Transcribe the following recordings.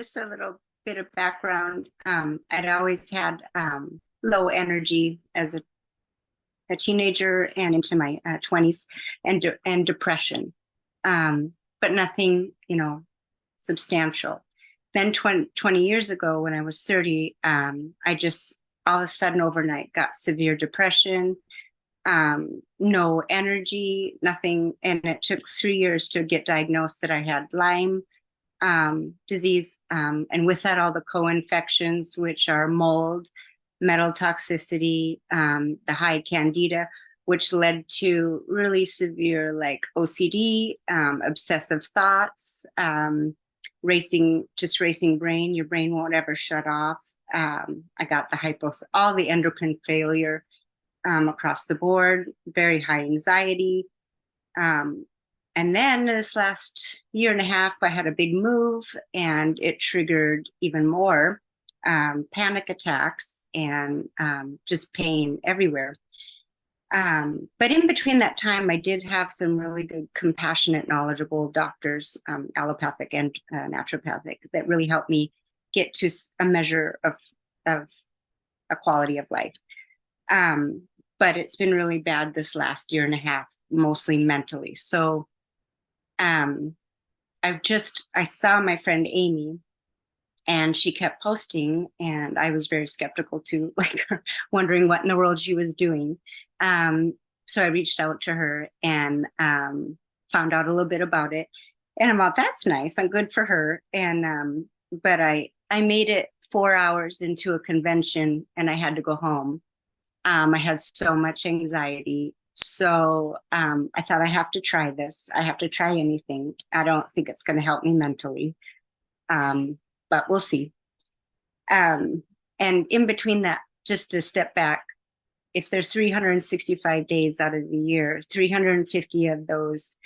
Just a little bit of background. I'd always had low energy as a teenager and into my 20s, and depression, but nothing, substantial. Then 20 years ago, when I was 30, I just all of a sudden overnight got severe depression, no energy, nothing. And it took 3 years to get diagnosed that I had Lyme disease. And with that, all the co-infections, which are mold, metal toxicity, the high candida, which led to really severe like OCD, obsessive thoughts, racing brain. Your brain won't ever shut off. I got all the endocrine failure across the board, very high anxiety. And then this last year and a half, I had a big move, and it triggered even more panic attacks and just pain everywhere. But in between that time, I did have some really good, compassionate, knowledgeable doctors, allopathic and naturopathic, that really helped me get to a measure of a quality of life. But it's been really bad this last year and a half, mostly mentally. So I saw my friend Amy, and she kept posting, and I was very skeptical too, like wondering what in the world she was doing. So I reached out to her and found out a little bit about it. And I'm like, that's nice. I'm good for her. And but I made it 4 hours into a convention, and I had to go home. I had so much anxiety. So I thought, I have to try this. I have to try anything. I don't think it's going to help me mentally, but we'll see. And in between that, just to step back, if there's 365 days out of the year, 350 of those,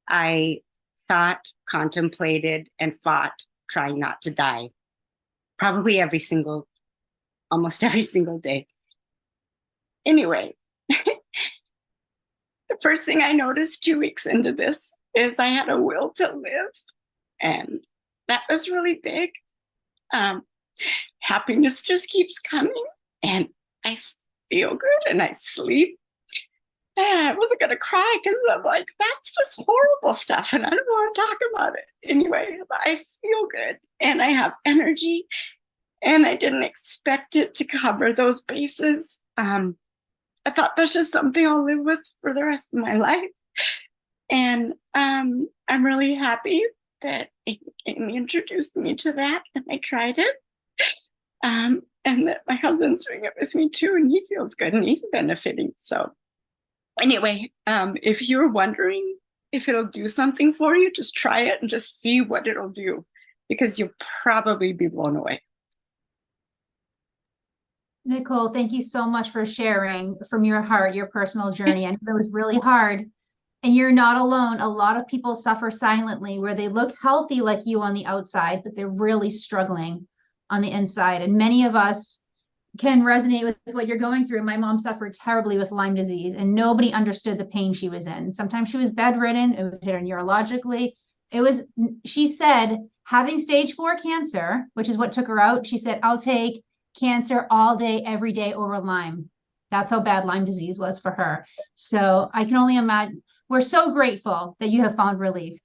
I thought, contemplated, and fought trying not to die. Probably almost every single day. Anyway, the first thing I noticed 2 weeks into this is I had a will to live. And that was really big. Happiness just keeps coming, and I feel good, and I sleep. I wasn't going to cry because I'm like, that's just horrible stuff, and I don't want to talk about it. Anyway, I feel good, and I have energy, and I didn't expect it to cover those bases. I thought that's just something I'll live with for the rest of my life. And I'm really happy that Amy introduced me to that, and I tried it. And that my husband's doing it with me too, and he feels good, and he's benefiting. So anyway, if you're wondering if it'll do something for you, just try it and just see what it'll do, because you'll probably be blown away. Nicole, thank you so much for sharing from your heart, your personal journey. I know that was really hard, and you're not alone. A lot of people suffer silently, where they look healthy like you on the outside, but they're really struggling on the inside. And many of us can resonate with what you're going through. My mom suffered terribly with Lyme disease, and nobody understood the pain she was in. Sometimes she was bedridden. It would hit her neurologically. She said, having stage 4 cancer, which is what took her out, she said, I'll take cancer all day, every day over Lyme. That's how bad Lyme disease was for her. So I can only imagine. We're so grateful that you have found relief.